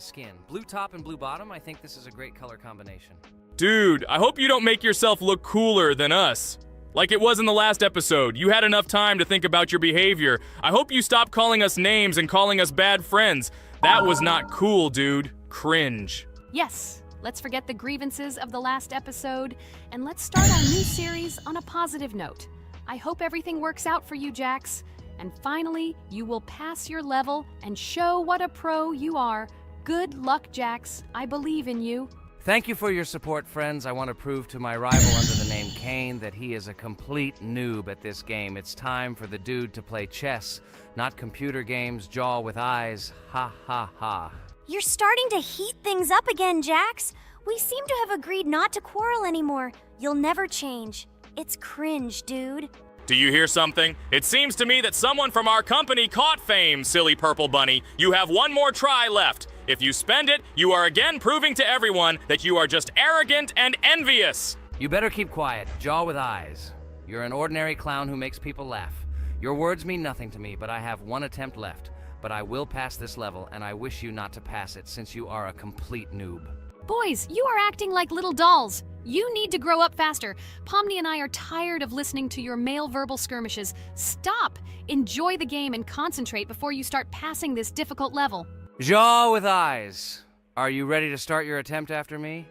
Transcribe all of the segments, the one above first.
the skin. Blue top and blue bottom, I think this is a great color combination. Dude, I hope you don't make yourself look cooler than us. Like it was in the last episode. You had enough time to think about your behavior. I hope you stop calling us names and calling us bad friends. That was not cool, dude. Cringe. Yes, let's forget the grievances of the last episode, and let's start our new series on a positive note. I hope everything works out for you, Jax. And finally, you will pass your level and show what a pro you are. Good luck, Jax. I believe in you. Thank you for your support, friends. I want to prove to my rival under the name Cain that he is a complete noob at this game. It's time for the dude to play chess, not computer games, jaw with eyes. Ha ha ha. You're starting to heat things up again, Jax. We seem to have agreed not to quarrel anymore. You'll never change. It's cringe, dude. Do you hear something? It seems to me that someone from our company caught fame, silly purple bunny. You have one more try left. If you spend it, you are again proving to everyone that you are just arrogant and envious. You better keep quiet, jaw with eyes. You're an ordinary clown who makes people laugh. Your words mean nothing to me, but I have one attempt left. But I will pass this level, and I wish you not to pass it since you are a complete noob. Boys, you are acting like little dolls. You need to grow up faster. Pomni and I are tired of listening to your male verbal skirmishes. Stop! Enjoy the game and concentrate before you start passing this difficult level. Jaw with eyes. Are you ready to start your attempt after me?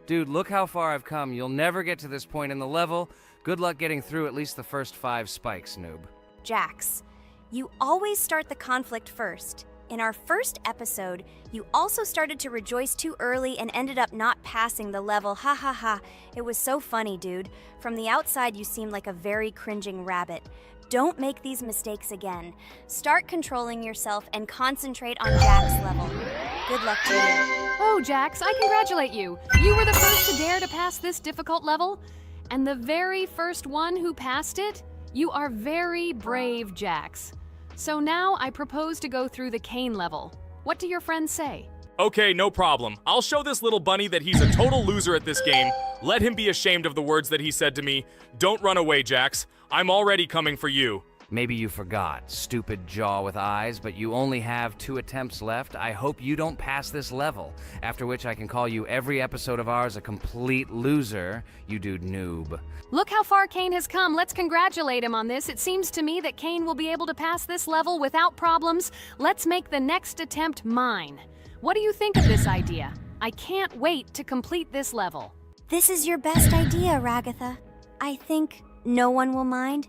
Dude, look how far I've come. You'll never get to this point in the level. Good luck getting through at least the first 5 spikes, noob. Jax, you always start the conflict first. In our first episode, you also started to rejoice too early and ended up not passing the level. Ha ha ha. It was so funny, dude. From the outside, you seemed like a very cringing rabbit. Don't make these mistakes again. Start controlling yourself and concentrate on Jax's level. Good luck to you. Oh, Jax, I congratulate you. You were the first to dare to pass this difficult level, and the very first one who passed it. You are very brave, Jax. So now I propose to go through the Cain level. What do your friends say? Okay, no problem. I'll show this little bunny that he's a total loser at this game. Let him be ashamed of the words that he said to me. Don't run away, Jax. I'm already coming for you. Maybe you forgot, stupid jaw with eyes, but you only have 2 attempts left. I hope you don't pass this level, after which I can call you every episode of ours a complete loser, you dude noob. Look how far Cain has come. Let's congratulate him on this. It seems to me that Cain will be able to pass this level without problems. Let's make the next attempt mine. What do you think of this idea? I can't wait to complete this level. This is your best idea, Ragatha. I think no one will mind.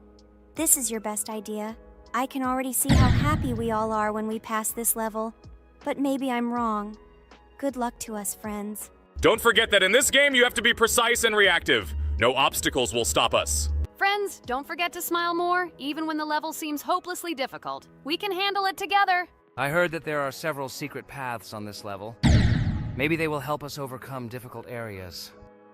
This is your best idea. I can already see how happy we all are when we pass this level. But maybe I'm wrong. Good luck to us, friends. Don't forget that in this game you have to be precise and reactive. No obstacles will stop us. Friends, don't forget to smile more, even when the level seems hopelessly difficult. We can handle it together. I heard that there are several secret paths on this level. Maybe they will help us overcome difficult areas.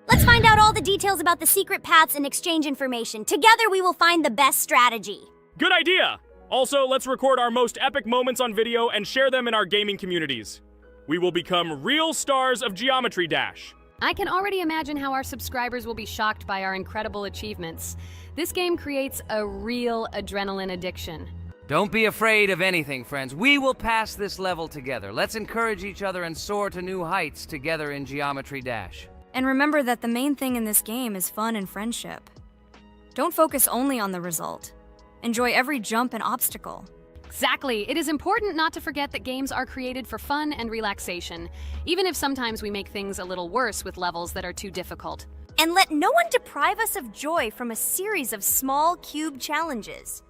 Let's find out all the details about the secret paths and exchange information. Together we will find the best strategy. Good idea! Also, let's record our most epic moments on video and share them in our gaming communities. We will become real stars of Geometry Dash. I can already imagine how our subscribers will be shocked by our incredible achievements. This game creates a real adrenaline addiction. Don't be afraid of anything, friends. We will pass this level together. Let's encourage each other and soar to new heights together in Geometry Dash. And remember that the main thing in this game is fun and friendship. Don't focus only on the result. Enjoy every jump and obstacle. Exactly. It is important not to forget that games are created for fun and relaxation, even if sometimes we make things a little worse with levels that are too difficult. And let no one deprive us of joy from a series of small cube challenges.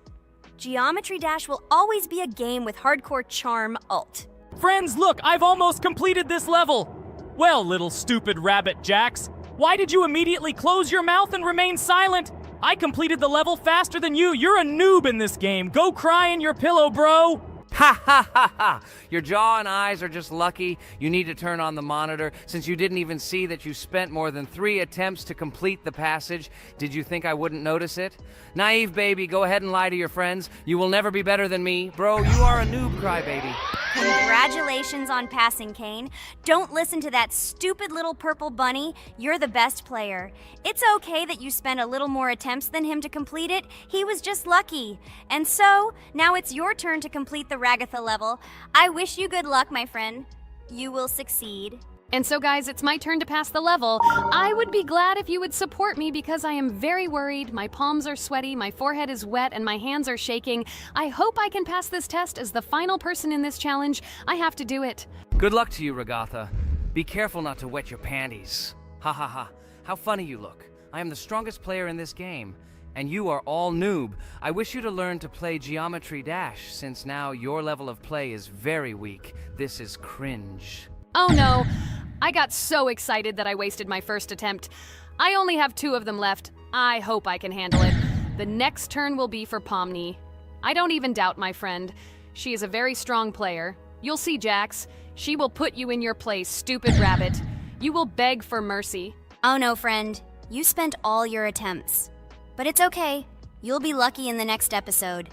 Geometry Dash will always be a game with hardcore charm ult. Friends, look, I've almost completed this level. Well, little stupid rabbit Jax, why did you immediately close your mouth and remain silent? I completed the level faster than you. You're a noob in this game. Go cry in your pillow, bro. Ha ha ha ha! Your jaw and eyes are just lucky. You need to turn on the monitor. Since you didn't even see that you spent more than 3 attempts to complete the passage, did you think I wouldn't notice it? Naive baby, go ahead and lie to your friends. You will never be better than me. Bro, you are a noob crybaby. Congratulations on passing, Cain. Don't listen to that stupid little purple bunny. You're the best player. It's okay that you spent a little more attempts than him to complete it. He was just lucky. And so, now it's your turn to complete the Ragatha level. I wish you good luck, my friend. You will succeed. And so, guys, it's my turn to pass the level. I would be glad if you would support me because I am very worried. My palms are sweaty, my forehead is wet, and my hands are shaking. I hope I can pass this test as the final person in this challenge. I have to do it. Good luck to you, Regatha. Be careful not to wet your panties. Ha ha ha. How funny you look. I am the strongest player in this game, and you are all noob. I wish you to learn to play Geometry Dash, since now your level of play is very weak. This is cringe. Oh no, I got so excited that I wasted my first attempt. I only have 2 of them left. I hope I can handle it. The next turn will be for Pomni. I don't even doubt my friend. She is a very strong player. You'll see, Jax. She will put you in your place, stupid rabbit. You will beg for mercy. Oh no, friend. You spent all your attempts. But it's okay. You'll be lucky in the next episode.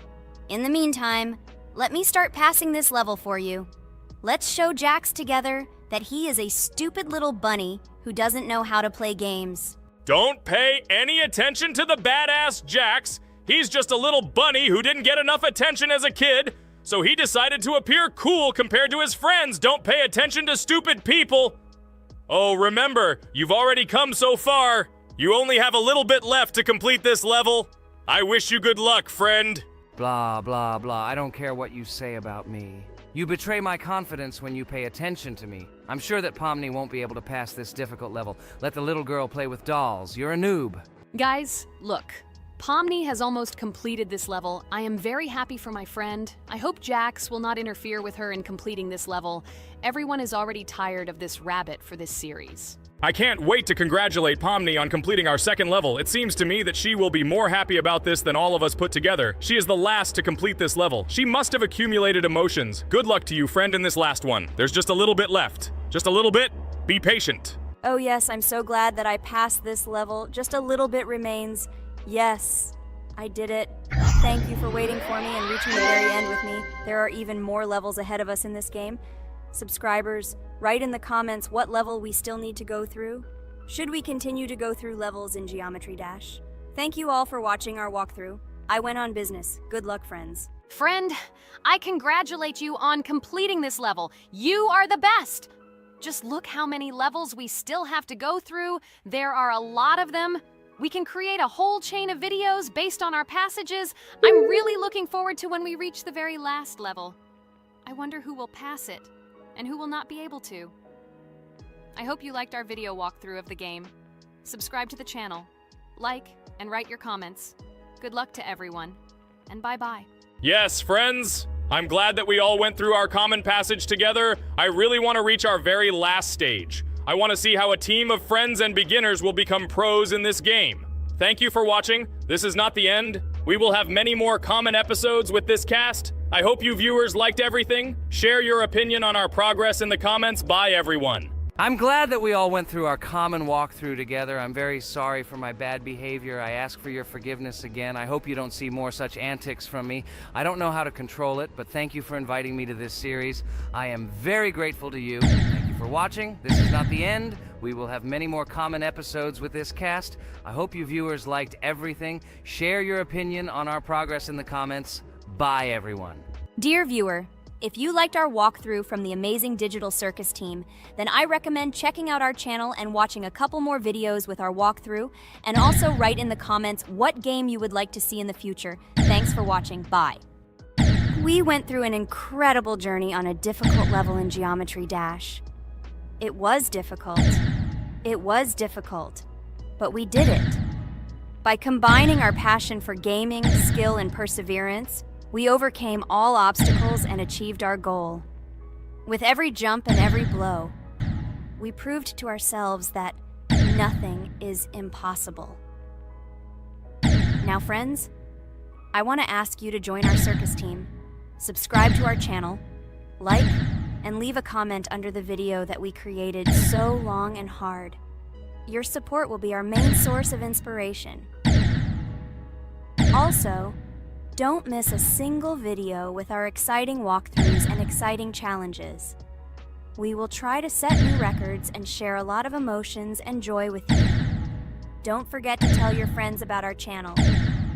In the meantime, let me start passing this level for you. Let's show Jax together that he is a stupid little bunny who doesn't know how to play games. Don't pay any attention to the badass Jax. He's just a little bunny who didn't get enough attention as a kid, so he decided to appear cool compared to his friends. Don't pay attention to stupid people. Oh, remember, you've already come so far. You only have a little bit left to complete this level. I wish you good luck, friend. Blah, blah, blah. I don't care what you say about me. You betray my confidence when you pay attention to me. I'm sure that Pomni won't be able to pass this difficult level. Let the little girl play with dolls. You're a noob. Guys, look. Pomni has almost completed this level. I am very happy for my friend. I hope Jax will not interfere with her in completing this level. Everyone is already tired of this rabbit for this series. I can't wait to congratulate Pomni on completing our second level. It seems to me that she will be more happy about this than all of us put together. She is the last to complete this level. She must have accumulated emotions. Good luck to you, friend, in this last one. There's just a little bit left. Just a little bit. Be patient. Oh yes, I'm so glad that I passed this level. Just a little bit remains. Yes, I did it. Thank you for waiting for me and reaching the very end with me. There are even more levels ahead of us in this game. Subscribers, write in the comments what level we still need to go through. Should we continue to go through levels in Geometry Dash? Thank you all for watching our walkthrough. I went on business. Good luck, friends. Friend, I congratulate you on completing this level. You are the best! Just look how many levels we still have to go through. There are a lot of them. We can create a whole chain of videos based on our passages. I'm really looking forward to when we reach the very last level. I wonder who will pass it and who will not be able to. I hope you liked our video walkthrough of the game. Subscribe to the channel, like, and write your comments. Good luck to everyone, and bye-bye. Yes, friends. I'm glad that we all went through our common passage together. I really want to reach our very last stage. I want to see how a team of friends and beginners will become pros in this game. Thank you for watching. This is not the end. We will have many more common episodes with this cast. I hope you viewers liked everything. Share your opinion on our progress in the comments. Bye, everyone. I'm glad that we all went through our common walkthrough together. I'm very sorry for my bad behavior. I ask for your forgiveness again. I hope you don't see more such antics from me. I don't know how to control it, but thank you for inviting me to this series. I am very grateful to you. Thank you for watching. This is not the end. We will have many more common episodes with this cast. I hope you viewers liked everything. Share your opinion on our progress in the comments. Bye, everyone. Dear viewer, if you liked our walkthrough from the amazing Digital Circus team, then I recommend checking out our channel and watching a couple more videos with our walkthrough, and also write in the comments what game you would like to see in the future. Thanks for watching. Bye. We went through an incredible journey on a difficult level in Geometry Dash. It was difficult. It was difficult. But we did it. By combining our passion for gaming, skill, and perseverance, we overcame all obstacles and achieved our goal. With every jump and every blow, we proved to ourselves that nothing is impossible. Now, friends, I want to ask you to join our circus team, subscribe to our channel, like, and leave a comment under the video that we created so long and hard. Your support will be our main source of inspiration. Also, don't miss a single video with our exciting walkthroughs and exciting challenges. We will try to set new records and share a lot of emotions and joy with you. Don't forget to tell your friends about our channel.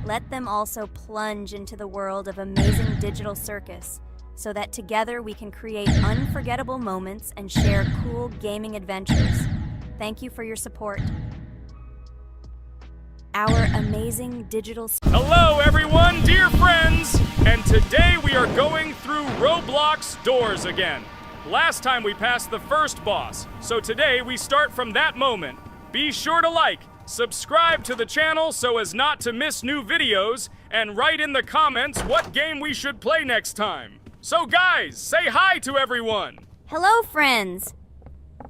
Let them also plunge into the world of amazing Digital Circus so that together we can create unforgettable moments and share cool gaming adventures. Thank you for your support. Our amazing digital... Hello, everyone, dear friends! And today we are going through Roblox doors again. Last time we passed the first boss, so today we start from that moment. Be sure to like, subscribe to the channel so as not to miss new videos, and write in the comments what game we should play next time. So guys, say hi to everyone! Hello, friends!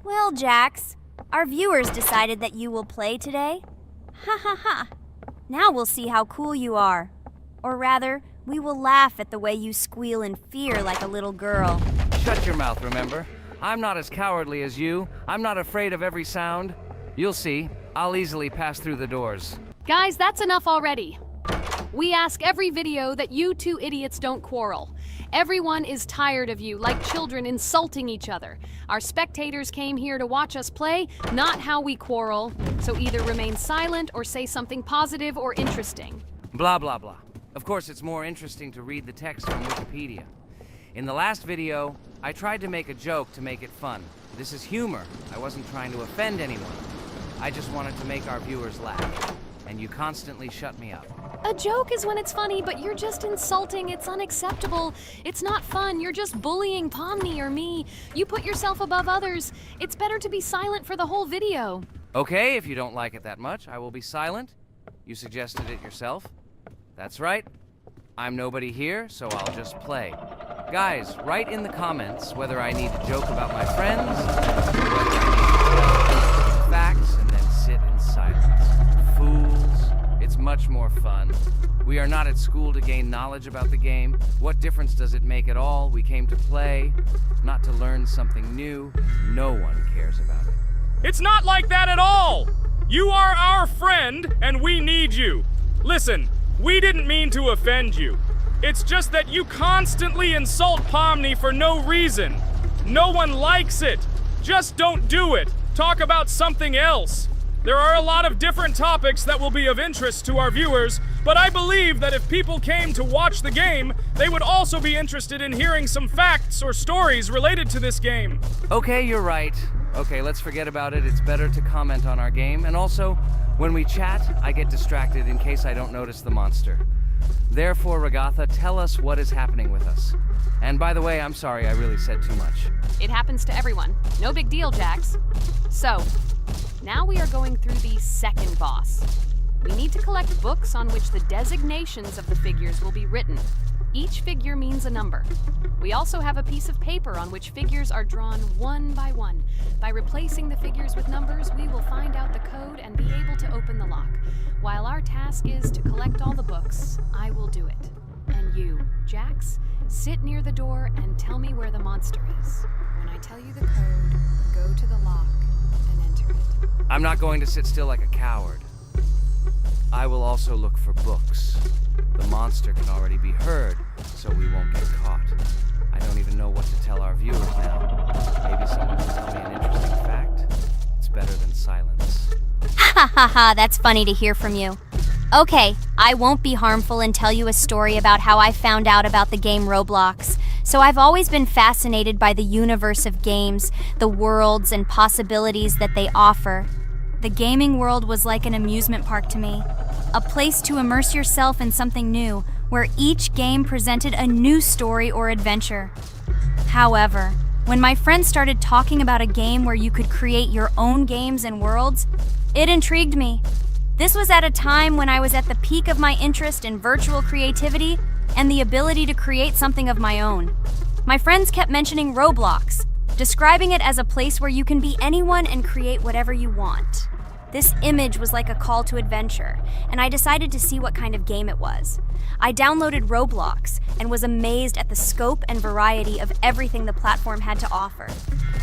Well, Jax, our viewers decided that you will play today. Ha ha ha. Now we'll see how cool you are. Or rather, we will laugh at the way you squeal in fear like a little girl. Shut your mouth, remember? I'm not as cowardly as you. I'm not afraid of every sound. You'll see. I'll easily pass through the doors. Guys, that's enough already. We ask every video that you two idiots don't quarrel. Everyone is tired of you, like children insulting each other. Our spectators came here to watch us play, not how we quarrel. So either remain silent or say something positive or interesting. Blah, blah, blah. Of course, it's more interesting to read the text from Wikipedia. In the last video, I tried to make a joke to make it fun. This is humor. I wasn't trying to offend anyone. I just wanted to make our viewers laugh. And you constantly shut me up. A joke is when it's funny, but you're just insulting. It's unacceptable. It's not fun. You're just bullying Pomni or me. You put yourself above others. It's better to be silent for the whole video. Okay, if you don't like it that much, I will be silent. You suggested it yourself. That's right. I'm nobody here, so I'll just play. Guys, write in the comments whether I need to joke about my friends, or whether I need to tell facts and then sit in silence. Fools. It's much more fun. We are not at school to gain knowledge about the game. What difference does it make at all? We came to play, not to learn something new. No one cares about it. It's not like that at all! You are our friend, and we need you. Listen, we didn't mean to offend you. It's just that you constantly insult Pomni for no reason. No one likes it. Just don't do it. Talk about something else. There are a lot of different topics that will be of interest to our viewers, but I believe that if people came to watch the game, they would also be interested in hearing some facts or stories related to this game. Okay, you're right. Okay, let's forget about it. It's better to comment on our game. And also, when we chat, I get distracted in case I don't notice the monster. Therefore, Ragatha, tell us what is happening with us. And by the way, I'm sorry I really said too much. It happens to everyone. No big deal, Jax. So, now we are going through the second boss. We need to collect books on which the designations of the figures will be written. Each figure means a number. We also have a piece of paper on which figures are drawn one by one. By replacing the figures with numbers, we will find out the code and be able to open the lock. While our task is to collect all the books, I will do it. And you, Jax, sit near the door and tell me where the monster is. When I tell you the code, go to the lock and enter it. I'm not going to sit still like a coward. I will also look for books. The monster can already be heard, so we won't get caught. I don't even know what to tell our viewers now. Maybe someone will tell me an interesting fact. It's better than silence. Ha ha ha, that's funny to hear from you. Okay, I won't be harmful and tell you a story about how I found out about the game Roblox. So I've always been fascinated by the universe of games, the worlds and possibilities that they offer. The gaming world was like an amusement park to me, a place to immerse yourself in something new, where each game presented a new story or adventure. However, when my friends started talking about a game where you could create your own games and worlds, it intrigued me. This was at a time when I was at the peak of my interest in virtual creativity and the ability to create something of my own. My friends kept mentioning Roblox, describing it as a place where you can be anyone and create whatever you want. This image was like a call to adventure, and I decided to see what kind of game it was. I downloaded Roblox and was amazed at the scope and variety of everything the platform had to offer.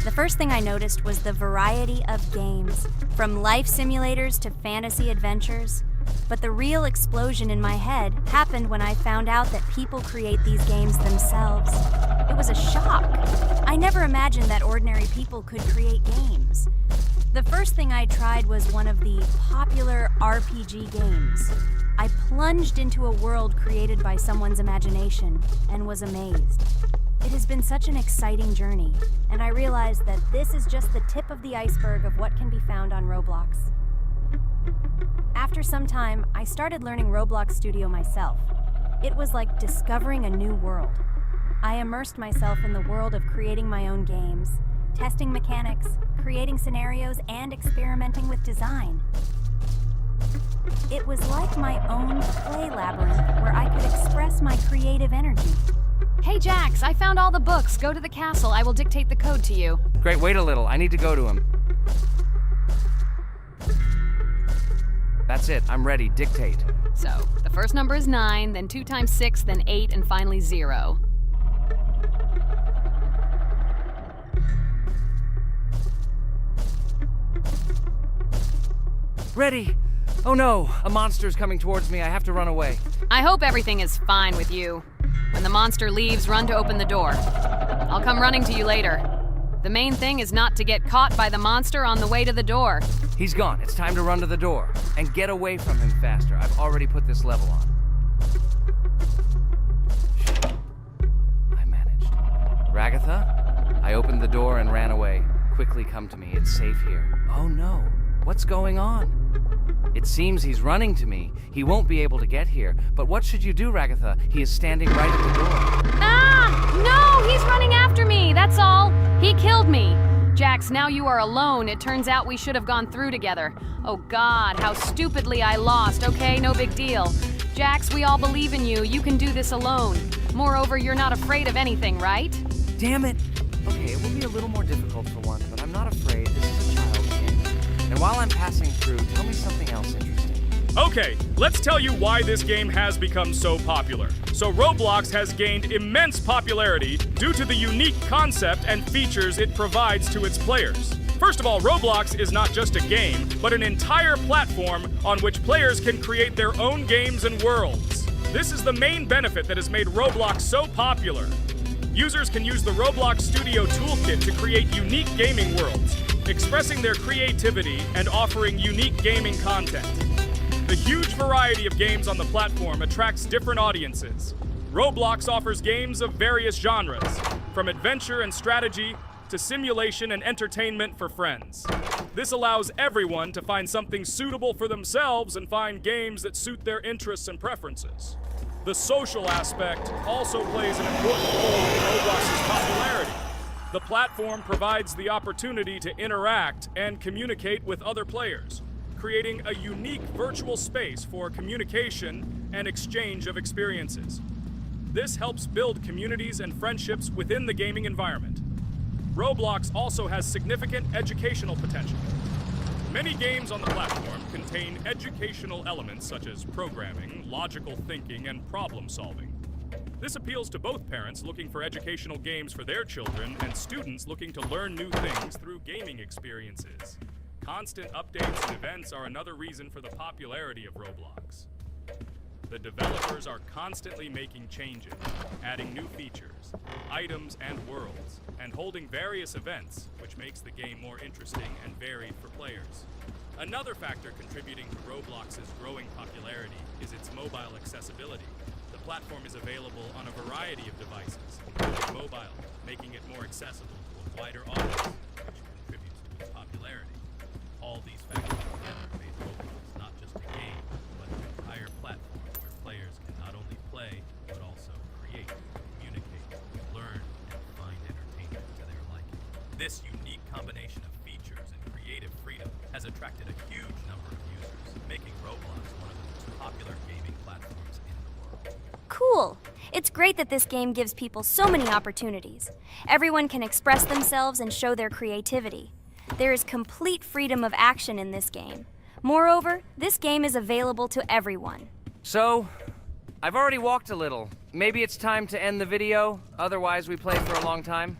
The first thing I noticed was the variety of games, from life simulators to fantasy adventures. But the real explosion in my head happened when I found out that people create these games themselves. It was a shock. I never imagined that ordinary people could create games. The first thing I tried was one of the popular RPG games. I plunged into a world created by someone's imagination and was amazed. It has been such an exciting journey, and I realized that this is just the tip of the iceberg of what can be found on Roblox. After some time, I started learning Roblox Studio myself. It was like discovering a new world. I immersed myself in the world of creating my own games, testing mechanics, creating scenarios, and experimenting with design. It was like my own play labyrinth where I could express my creative energy. Hey, Jax, I found all the books. Go to the castle. I will dictate the code to you. Great, wait a little. I need to go to him. That's it. I'm ready. Dictate. So, the first number is 9, then 2 times 6, then 8, and finally 0. Ready! Oh no! A monster's coming towards me. I have to run away. I hope everything is fine with you. When the monster leaves, run to open the door. I'll come running to you later. The main thing is not to get caught by the monster on the way to the door. He's gone. It's time to run to the door. And get away from him faster. I've already put this level on. I managed. Ragatha? I opened the door and ran away. Quickly come to me. It's safe here. Oh no. What's going on? It seems he's running to me. He won't be able to get here. But what should you do, Ragatha? He is standing right at the door. Ah! No! He's running after me! That's all! He killed me! Jax, now you are alone. It turns out we should have gone through together. Oh God, how stupidly I lost. Okay, no big deal. Jax, we all believe in you. You can do this alone. Moreover, you're not afraid of anything, right? Damn it! Okay, it will be a little more difficult for once, but I'm not afraid. This is a child's game. And while I'm passing through, tell me something else interesting. Okay, let's tell you why this game has become so popular. So Roblox has gained immense popularity due to the unique concept and features it provides to its players. First of all, Roblox is not just a game, but an entire platform on which players can create their own games and worlds. This is the main benefit that has made Roblox so popular. Users can use the Roblox Studio Toolkit to create unique gaming worlds, expressing their creativity and offering unique gaming content. The huge variety of games on the platform attracts different audiences. Roblox offers games of various genres, from adventure and strategy to simulation and entertainment for friends. This allows everyone to find something suitable for themselves and find games that suit their interests and preferences. The social aspect also plays an important role in Roblox's popularity. The platform provides the opportunity to interact and communicate with other players, creating a unique virtual space for communication and exchange of experiences. This helps build communities and friendships within the gaming environment. Roblox also has significant educational potential. Many games on the platform contain educational elements such as programming, logical thinking, and problem solving. This appeals to both parents looking for educational games for their children and students looking to learn new things through gaming experiences. Constant updates and events are another reason for the popularity of Roblox. The developers are constantly making changes, adding new features, items, and worlds, and holding various events, which makes the game more interesting and varied for players. Another factor contributing to Roblox's growing popularity is its mobile accessibility. The platform is available on a variety of devices, including mobile, making it more accessible to a wider audience, which contributes to its popularity. All these factors together made Roblox not just a game, but an entire platform where players can not only play, but also create, communicate, learn, and find entertainment to their liking. This unique combination of features and creative freedom has attracted a huge number of users, making Roblox one of the most popular gaming platforms in the world. Cool! It's great that this game gives people so many opportunities. Everyone can express themselves and show their creativity. There is complete freedom of action in this game. Moreover, this game is available to everyone. So, I've already walked a little. Maybe it's time to end the video, otherwise we play for a long time.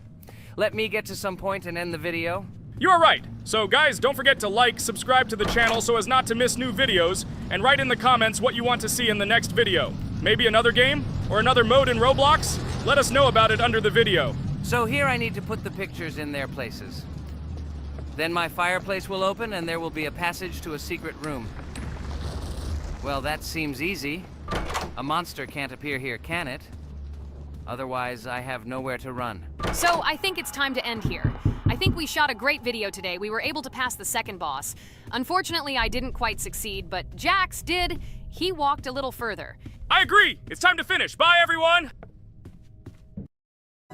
Let me get to some point and end the video. You are right. So guys, don't forget to like, subscribe to the channel so as not to miss new videos, and write in the comments what you want to see in the next video. Maybe another game? Or another mode in Roblox? Let us know about it under the video. So here I need to put the pictures in their places. Then my fireplace will open and there will be a passage to a secret room. Well, that seems easy. A monster can't appear here, can it? Otherwise, I have nowhere to run. So I think it's time to end here. I think we shot a great video today. We were able to pass the second boss. Unfortunately, I didn't quite succeed, but Jax did. He walked a little further. I agree. It's time to finish. Bye, everyone.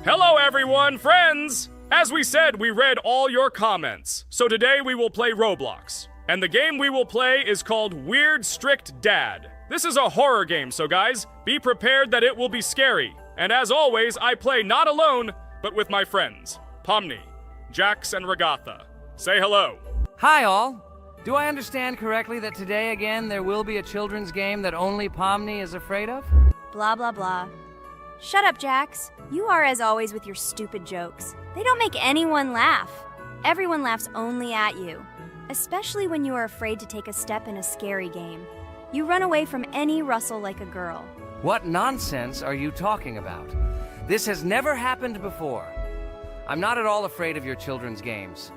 Hello, everyone, friends. As we said, we read all your comments. So today we will play Roblox. And the game we will play is called Weird Strict Dad. This is a horror game, so guys, be prepared that it will be scary. And as always, I play not alone, but with my friends, Pomni, Jax, and Regatha. Say hello. Hi, all. Do I understand correctly that today again there will be a children's game that only Pomni is afraid of? Blah, blah, blah. Shut up, Jax. You are as always with your stupid jokes. They don't make anyone laugh. Everyone laughs only at you, especially when you are afraid to take a step in a scary game. You run away from any rustle like a girl. What nonsense are you talking about? This has never happened before. I'm not at all afraid of your children's games.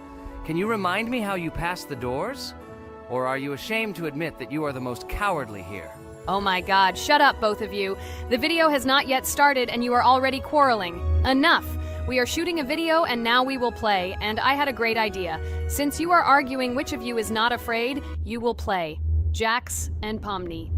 Can you remind me how you passed the doors? Or are you ashamed to admit that you are the most cowardly here? Oh my god, shut up, both of you. The video has not yet started and you are already quarreling. Enough! We are shooting a video and now we will play, and I had a great idea. Since you are arguing which of you is not afraid, you will play. Jax and Pomni.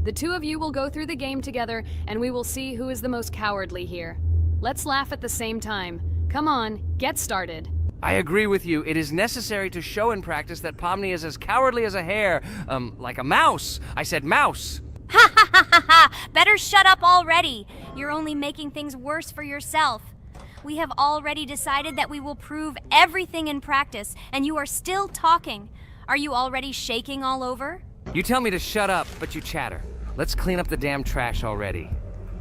The two of you will go through the game together and we will see who is the most cowardly here. Let's laugh at the same time. Come on, get started. I agree with you. It is necessary to show in practice that Pomni is as cowardly as a hare. Like a mouse. I said mouse. Ha ha ha ha ha! Better shut up already. You're only making things worse for yourself. We have already decided that we will prove everything in practice, and you are still talking. Are you already shaking all over? You tell me to shut up, but you chatter. Let's clean up the damn trash already.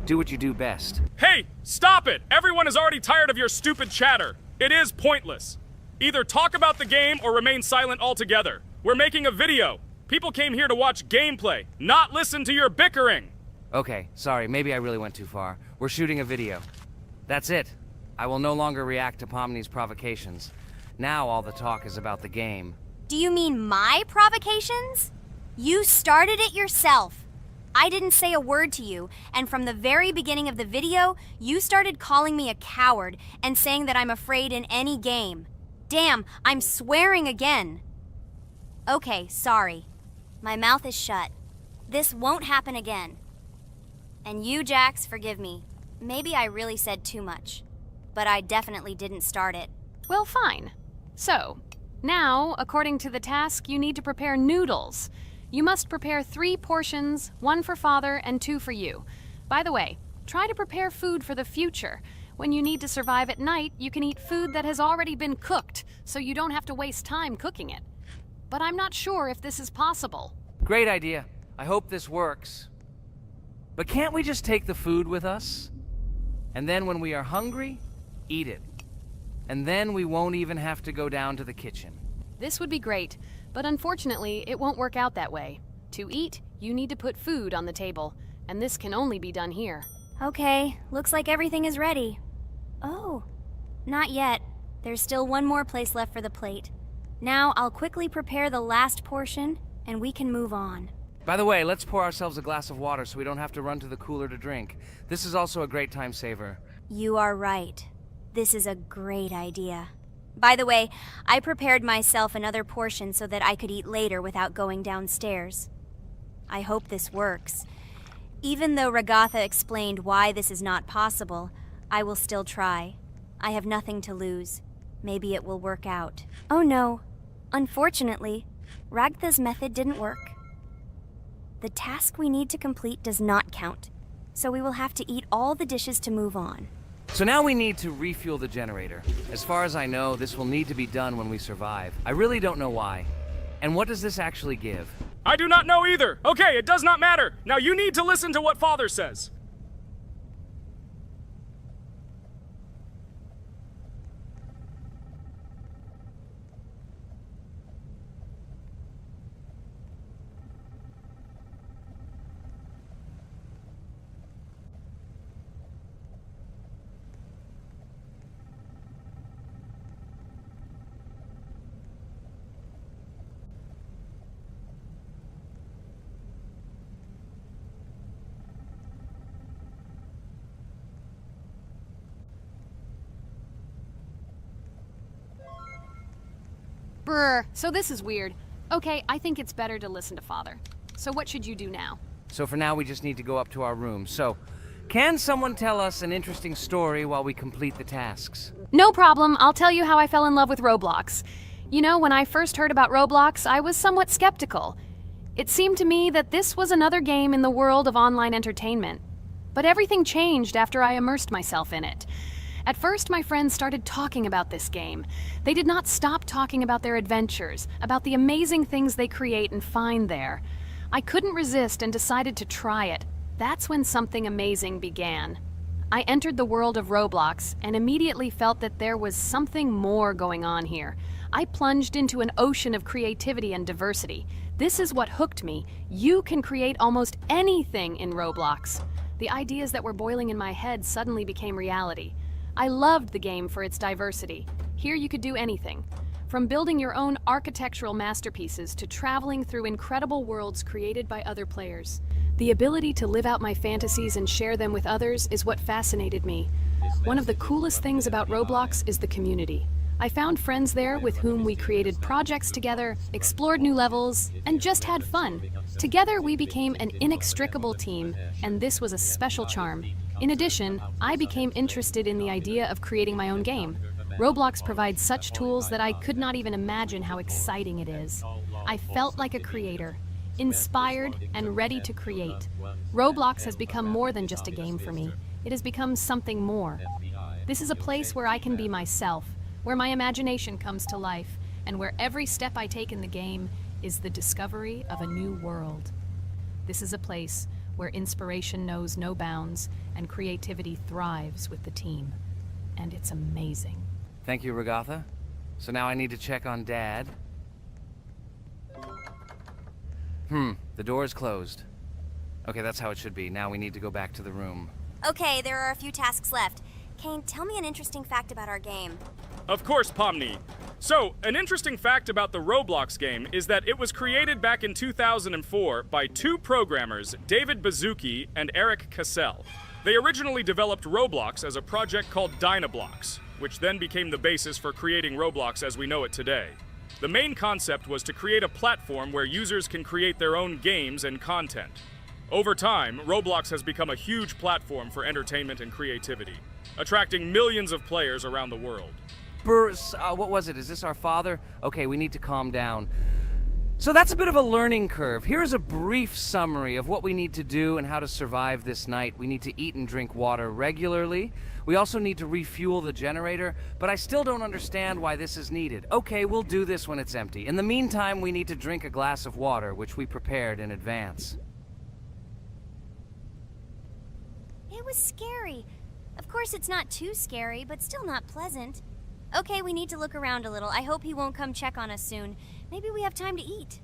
Do what you do best. Hey, stop it! Everyone is already tired of your stupid chatter. It is pointless. Either talk about the game or remain silent altogether. We're making a video. People came here to watch gameplay, not listen to your bickering. Okay, sorry, maybe I really went too far. We're shooting a video. That's it. I will no longer react to Pomni's provocations. Now all the talk is about the game. Do you mean my provocations? You started it yourself. I didn't say a word to you, and from the very beginning of the video, you started calling me a coward and saying that I'm afraid in any game. Damn, I'm swearing again. Okay, sorry. My mouth is shut. This won't happen again. And you, Jax, forgive me. Maybe I really said too much, but I definitely didn't start it. Well, fine. So, now, according to the task, you need to prepare noodles. You must prepare 3 portions, 1 for Father and 2 for you. By the way, try to prepare food for the future. When you need to survive at night, you can eat food that has already been cooked, so you don't have to waste time cooking it. But I'm not sure if this is possible. Great idea. I hope this works. But can't we just take the food with us? And then when we are hungry, eat it. And then we won't even have to go down to the kitchen. This would be great, but unfortunately, it won't work out that way. To eat, you need to put food on the table, and this can only be done here. Okay, looks like everything is ready. Oh, not yet. There's still one more place left for the plate. Now I'll quickly prepare the last portion, and we can move on. By the way, let's pour ourselves a glass of water so we don't have to run to the cooler to drink. This is also a great time saver. You are right. This is a great idea. By the way, I prepared myself another portion so that I could eat later without going downstairs. I hope this works. Even though Regatha explained why this is not possible, I will still try. I have nothing to lose. Maybe it will work out. Oh no. Unfortunately, Ragatha's method didn't work. The task we need to complete does not count, so we will have to eat all the dishes to move on. So now we need to refuel the generator. As far as I know, this will need to be done when we survive. I really don't know why. And what does this actually give? I do not know either. Okay, it does not matter. Now you need to listen to what Father says. Brr, so this is weird. Okay, I think it's better to listen to Father. So what should you do now? So for now, we just need to go up to our room. So, can someone tell us an interesting story while we complete the tasks? No problem, I'll tell you how I fell in love with Roblox. You know, when I first heard about Roblox, I was somewhat skeptical. It seemed to me that this was another game in the world of online entertainment. But everything changed after I immersed myself in it. At first, my friends started talking about this game. They did not stop talking about their adventures, about the amazing things they create and find there. I couldn't resist and decided to try it. That's when something amazing began. I entered the world of Roblox and immediately felt that there was something more going on here. I plunged into an ocean of creativity and diversity. This is what hooked me. You can create almost anything in Roblox. The ideas that were boiling in my head suddenly became reality. I loved the game for its diversity. Here you could do anything. From building your own architectural masterpieces to traveling through incredible worlds created by other players. The ability to live out my fantasies and share them with others is what fascinated me. One of the coolest things about Roblox is the community. I found friends there with whom we created projects together, explored new levels, and just had fun. Together we became an inextricable team, and this was a special charm. In addition, I became interested in the idea of creating my own game. Roblox provides such tools that I could not even imagine how exciting it is. I felt like a creator, inspired and ready to create. Roblox has become more than just a game for me. It has become something more. This is a place where I can be myself, where my imagination comes to life, and where every step I take in the game is the discovery of a new world. This is a place where inspiration knows no bounds and creativity thrives with the team. And it's amazing. Thank you, Regatha. So now I need to check on Dad. The door is closed. Okay, that's how it should be. Now we need to go back to the room. Okay, there are a few tasks left. Kane, tell me an interesting fact about our game. Of course, Pomni. So, an interesting fact about the Roblox game is that it was created back in 2004 by two programmers, David Baszucki and Eric Cassell. They originally developed Roblox as a project called Dynablocks, which then became the basis for creating Roblox as we know it today. The main concept was to create a platform where users can create their own games and content. Over time, Roblox has become a huge platform for entertainment and creativity, attracting millions of players around the world. What was it? Is this our father? Okay, we need to calm down. So that's a bit of a learning curve. Here's a brief summary of what we need to do and how to survive this night. We need to eat and drink water regularly. We also need to refuel the generator, but I still don't understand why this is needed. Okay, we'll do this when it's empty. In the meantime, we need to drink a glass of water, which we prepared in advance. It was scary. Of course, it's not too scary, but still not pleasant. Okay, we need to look around a little. I hope he won't come check on us soon. Maybe we have time to eat.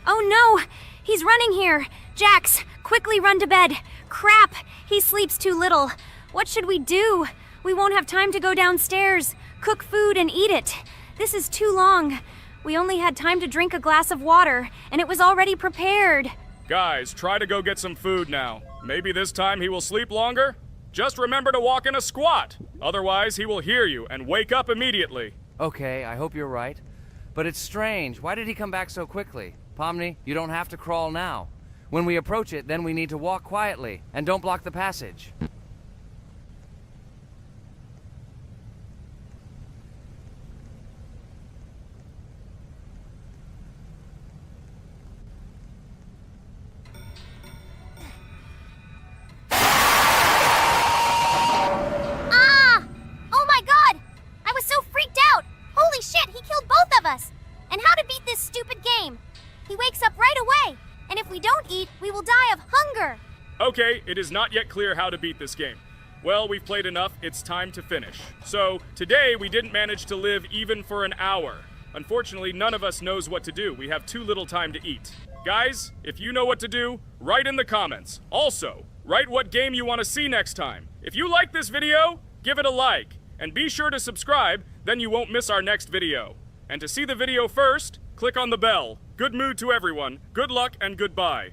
Oh no! He's running here! Jax, quickly run to bed! Crap! He sleeps too little. What should we do? We won't have time to go downstairs, cook food, and eat it. This is too long. We only had time to drink a glass of water, and it was already prepared. Guys, try to go get some food now. Maybe this time he will sleep longer? Just remember to walk in a squat. Otherwise, he will hear you and wake up immediately. Okay, I hope you're right. But it's strange. Why did he come back so quickly? Pomni, you don't have to crawl now. When we approach it, then we need to walk quietly. And don't block the passage. And how to beat this stupid game. He wakes up right away, and if we don't eat, we will die of hunger. Okay, it is not yet clear how to beat this game. Well, we've played enough, it's time to finish. So, today we didn't manage to live even for an hour. Unfortunately, none of us knows what to do. We have too little time to eat. Guys, if you know what to do, write in the comments. Also, write what game you want to see next time. If you like this video, give it a like. And be sure to subscribe, then you won't miss our next video. And to see the video first, click on the bell. Good mood to everyone. Good luck and goodbye.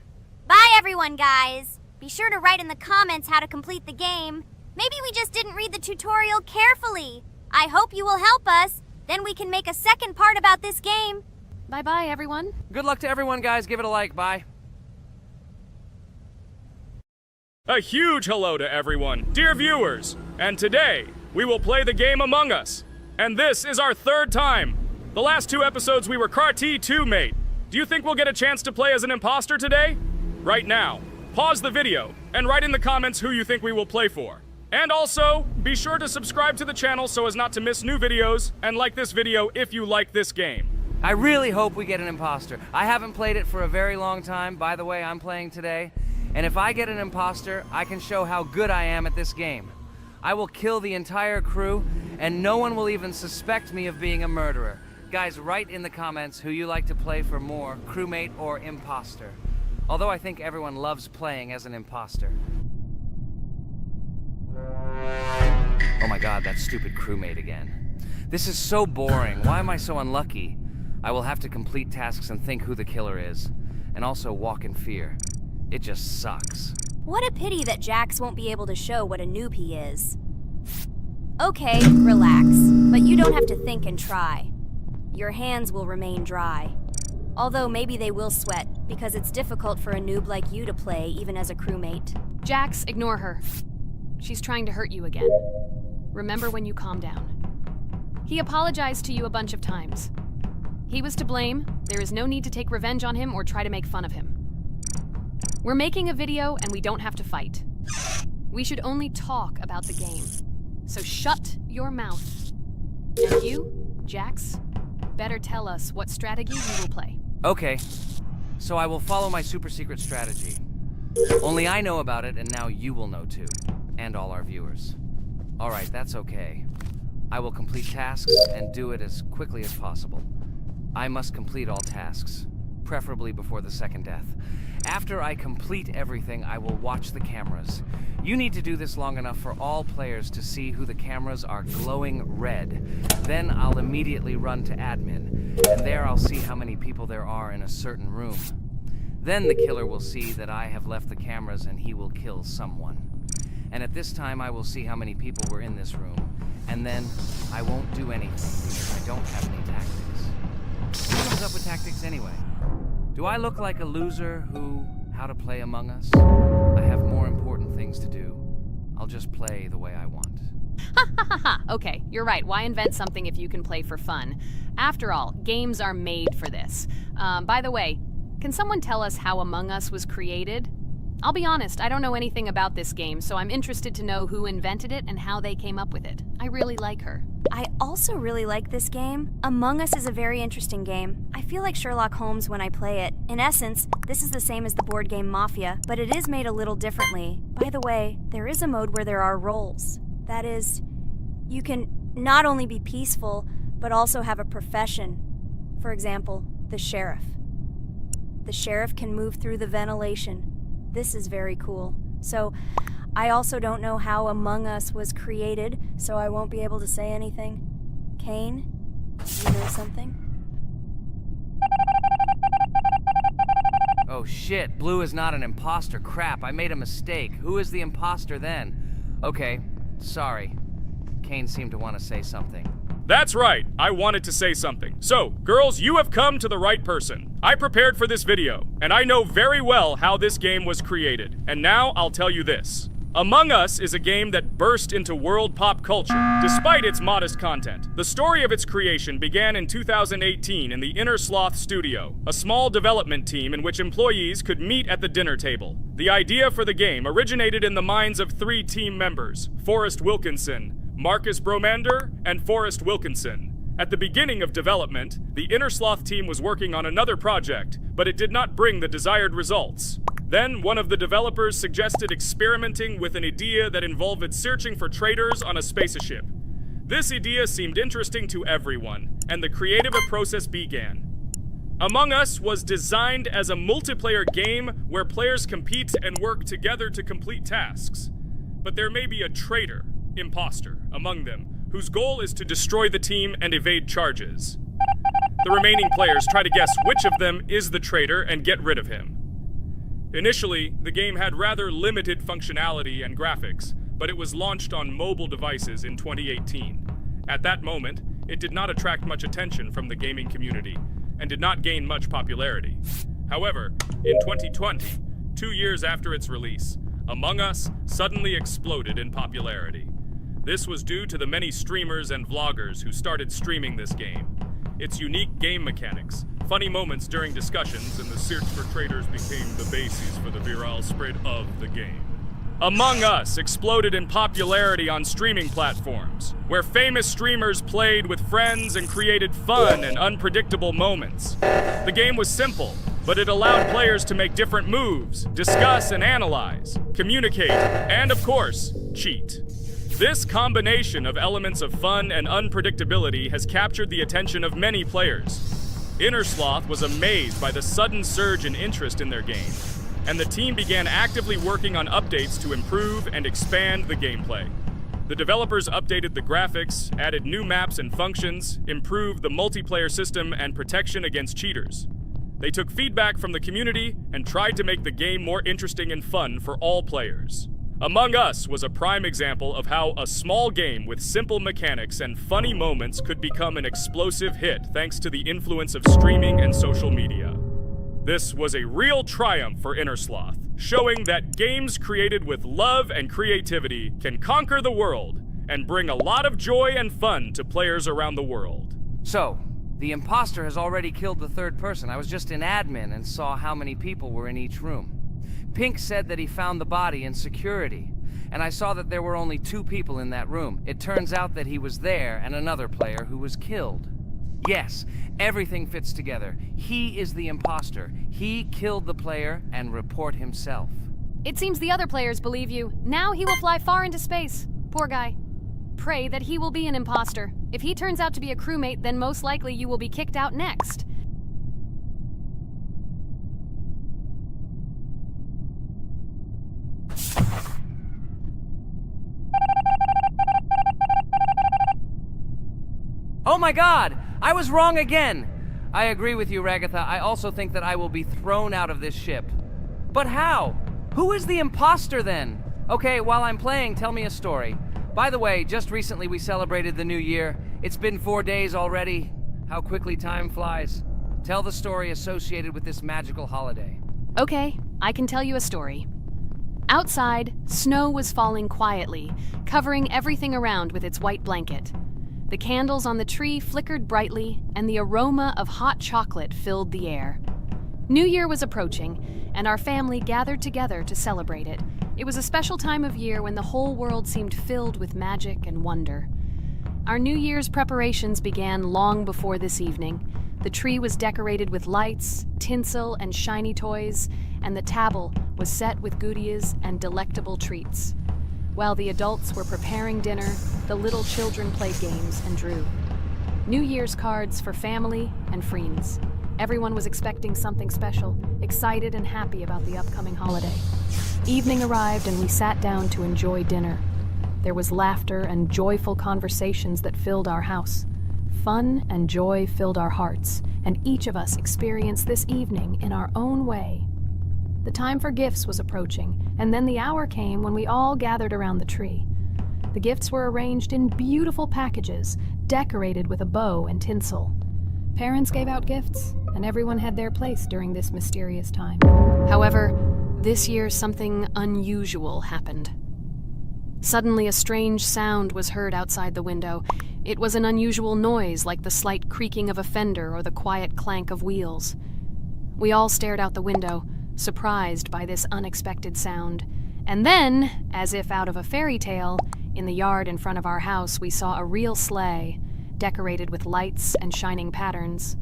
Bye everyone, guys. Be sure to write in the comments how to complete the game. Maybe we just didn't read the tutorial carefully. I hope you will help us. Then we can make a second part about this game. Bye-bye, everyone. Good luck to everyone, guys. Give it a like. Bye. A huge hello to everyone, dear viewers. And today, we will play the game Among Us. And this is our third time. The last 2 episodes we were Carti 2 mate. Do you think we'll get a chance to play as an imposter today? Right now, pause the video and write in the comments who you think we will play for. And also, be sure to subscribe to the channel so as not to miss new videos, and like this video if you like this game. I really hope we get an imposter. I haven't played it for a very long time. By the way, I'm playing today. And if I get an imposter, I can show how good I am at this game. I will kill the entire crew, and no one will even suspect me of being a murderer. Guys, write in the comments who you like to play for more, crewmate or imposter. Although I think everyone loves playing as an imposter. Oh my god, that stupid crewmate again. This is so boring. Why am I so unlucky? I will have to complete tasks and think who the killer is. And also walk in fear. It just sucks. What a pity that Jax won't be able to show what a noob he is. Okay, relax. But you don't have to think and try. Your hands will remain dry. Although maybe they will sweat, because it's difficult for a noob like you to play, even as a crewmate. Jax, ignore her. She's trying to hurt you again. Remember when you calm down. He apologized to you a bunch of times. He was to blame. There is no need to take revenge on him or try to make fun of him. We're making a video and we don't have to fight. We should only talk about the game. So shut your mouth. And you, Jax, better tell us what strategy you will play. Okay, so I will follow my super secret strategy. Only I know about it, and now you will know too. And all our viewers. Alright, that's okay. I will complete tasks and do it as quickly as possible. I must complete all tasks, preferably before the second death. After I complete everything, I will watch the cameras. You need to do this long enough for all players to see who the cameras are glowing red. Then I'll immediately run to admin, and there I'll see how many people there are in a certain room. Then the killer will see that I have left the cameras and he will kill someone. And at this time I will see how many people were in this room, and then I won't do anything because I don't have any tactics. What comes up with tactics anyway? Do I look like a loser how to play Among Us? I have more important things to do. I'll just play the way I want. Ha ha ha ha! Okay, you're right. Why invent something if you can play for fun? After all, games are made for this. By the way, can someone tell us how Among Us was created? I'll be honest, I don't know anything about this game, so I'm interested to know who invented it and how they came up with it. I really like her. I also really like this game. Among Us is a very interesting game. I feel like Sherlock Holmes when I play it. In essence, this is the same as the board game Mafia, but it is made a little differently. By the way, there is a mode where there are roles. That is, you can not only be peaceful, but also have a profession. For example, the sheriff. The sheriff can move through the ventilation. This is very cool. So, I also don't know how Among Us was created, so I won't be able to say anything. Kane, do you know something? Oh shit, Blue is not an imposter. Crap, I made a mistake. Who is the imposter then? Okay, sorry. Kane seemed to want to say something. That's right, I wanted to say something. So, girls, you have come to the right person. I prepared for this video, and I know very well how this game was created. And now I'll tell you this. Among Us is a game that burst into world pop culture, despite its modest content. The story of its creation began in 2018 in the Inner Sloth Studio, a small development team in which employees could meet at the dinner table. The idea for the game originated in the minds of 3 team members, Forrest Wilkinson, Marcus Bromander, and Forrest Wilkinson. At the beginning of development, the Inner Sloth team was working on another project, but it did not bring the desired results. Then, one of the developers suggested experimenting with an idea that involved searching for traitors on a spaceship. This idea seemed interesting to everyone, and the creative process began. Among Us was designed as a multiplayer game where players compete and work together to complete tasks. But there may be a traitor, imposter, among them, whose goal is to destroy the team and evade charges. The remaining players try to guess which of them is the traitor and get rid of him. Initially, the game had rather limited functionality and graphics, but it was launched on mobile devices in 2018. At that moment, it did not attract much attention from the gaming community and did not gain much popularity. However, in 2020, 2 years after its release, Among Us suddenly exploded in popularity. This was due to the many streamers and vloggers who started streaming this game. Its unique game mechanics, funny moments during discussions, and the search for traders became the basis for the viral spread of the game. Among Us exploded in popularity on streaming platforms, where famous streamers played with friends and created fun and unpredictable moments. The game was simple, but it allowed players to make different moves, discuss and analyze, communicate, and of course, cheat. This combination of elements of fun and unpredictability has captured the attention of many players. Innersloth was amazed by the sudden surge in interest in their game, and the team began actively working on updates to improve and expand the gameplay. The developers updated the graphics, added new maps and functions, improved the multiplayer system and protection against cheaters. They took feedback from the community and tried to make the game more interesting and fun for all players. Among Us was a prime example of how a small game with simple mechanics and funny moments could become an explosive hit thanks to the influence of streaming and social media. This was a real triumph for Innersloth, showing that games created with love and creativity can conquer the world and bring a lot of joy and fun to players around the world. So, the imposter has already killed the third person. I was just in admin and saw how many people were in each room. Pink said that he found the body in security, and I saw that there were only 2 people in that room. It turns out that he was there and another player who was killed. Yes, everything fits together. He is the imposter. He killed the player and report himself. It seems the other players believe you. Now he will fly far into space. Poor guy. Pray that he will be an imposter. If he turns out to be a crewmate, then most likely you will be kicked out next. Oh my god! I was wrong again! I agree with you, Ragatha. I also think that I will be thrown out of this ship. But how? Who is the imposter then? Okay, while I'm playing, tell me a story. By the way, just recently we celebrated the new year. It's been 4 days already. How quickly time flies. Tell the story associated with this magical holiday. Okay, I can tell you a story. Outside, snow was falling quietly, covering everything around with its white blanket. The candles on the tree flickered brightly, and the aroma of hot chocolate filled the air. New Year was approaching, and our family gathered together to celebrate it. It was a special time of year when the whole world seemed filled with magic and wonder. Our New Year's preparations began long before this evening. The tree was decorated with lights, tinsel, and shiny toys, and the table was set with goodies and delectable treats. While the adults were preparing dinner, the little children played games and drew. New Year's cards for family and friends. Everyone was expecting something special, excited and happy about the upcoming holiday. Evening arrived and we sat down to enjoy dinner. There was laughter and joyful conversations that filled our house. Fun and joy filled our hearts, and each of us experienced this evening in our own way. The time for gifts was approaching, and then the hour came when we all gathered around the tree. The gifts were arranged in beautiful packages, decorated with a bow and tinsel. Parents gave out gifts, and everyone had their place during this mysterious time. However, this year something unusual happened. Suddenly a strange sound was heard outside the window. It was an unusual noise, like the slight creaking of a fender or the quiet clank of wheels. We all stared out the window, surprised by this unexpected sound. And then, as if out of a fairy tale, in the yard in front of our house we saw a real sleigh, decorated with lights and shining patterns.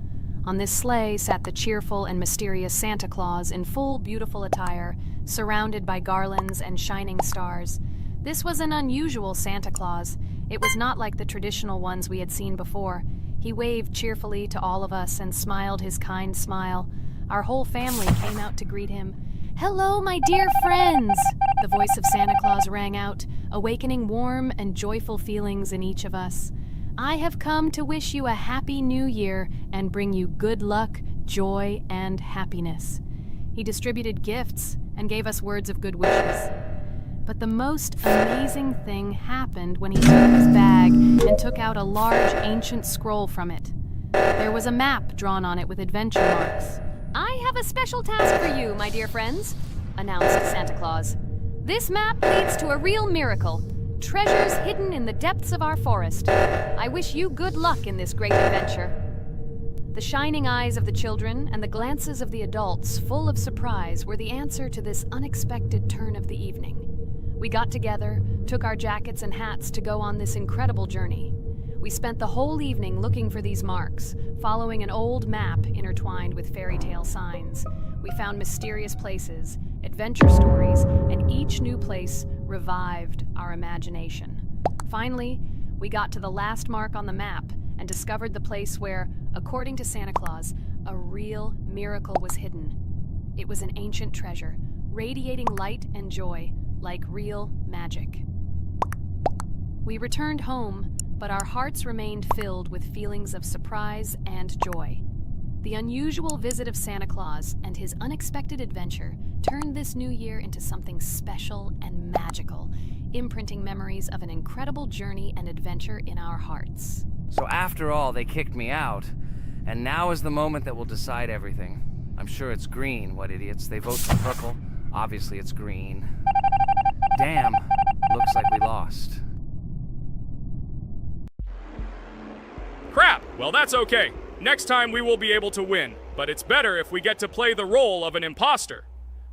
On this sleigh sat the cheerful and mysterious Santa Claus in full beautiful attire, surrounded by garlands and shining stars. This was an unusual Santa Claus. It was not like the traditional ones we had seen before. He waved cheerfully to all of us and smiled his kind smile. Our whole family came out to greet him. "Hello, my dear friends!" The voice of Santa Claus rang out, awakening warm and joyful feelings in each of us. "I have come to wish you a happy new year and bring you good luck, joy, and happiness." He distributed gifts, and gave us words of good wishes. But the most amazing thing happened when he took his bag and took out a large ancient scroll from it. There was a map drawn on it with adventure marks. I have a special task for you, my dear friends, announced Santa Claus. This map leads to a real miracle. Treasures hidden in the depths of our forest. I wish you good luck in this great adventure. The shining eyes of the children and the glances of the adults, full of surprise, were the answer to this unexpected turn of the evening. We got together, took our jackets and hats to go on this incredible journey. We spent the whole evening looking for these marks, following an old map intertwined with fairy tale signs. We found mysterious places, adventure stories, and each new place revived our imagination. Finally, we got to the last mark on the map and discovered the place where, according to Santa Claus, a real miracle was hidden. It was an ancient treasure, radiating light and joy like real magic. We returned home, but our hearts remained filled with feelings of surprise and joy. The unusual visit of Santa Claus and his unexpected adventure turned this new year into something special and magical, imprinting memories of an incredible journey and adventure in our hearts. So after all, they kicked me out, and now is the moment that will decide everything. I'm sure it's green, what idiots. They vote for purple. Obviously it's green. Damn, looks like we lost. Crap! Well, that's okay. Next time we will be able to win, but it's better if we get to play the role of an imposter.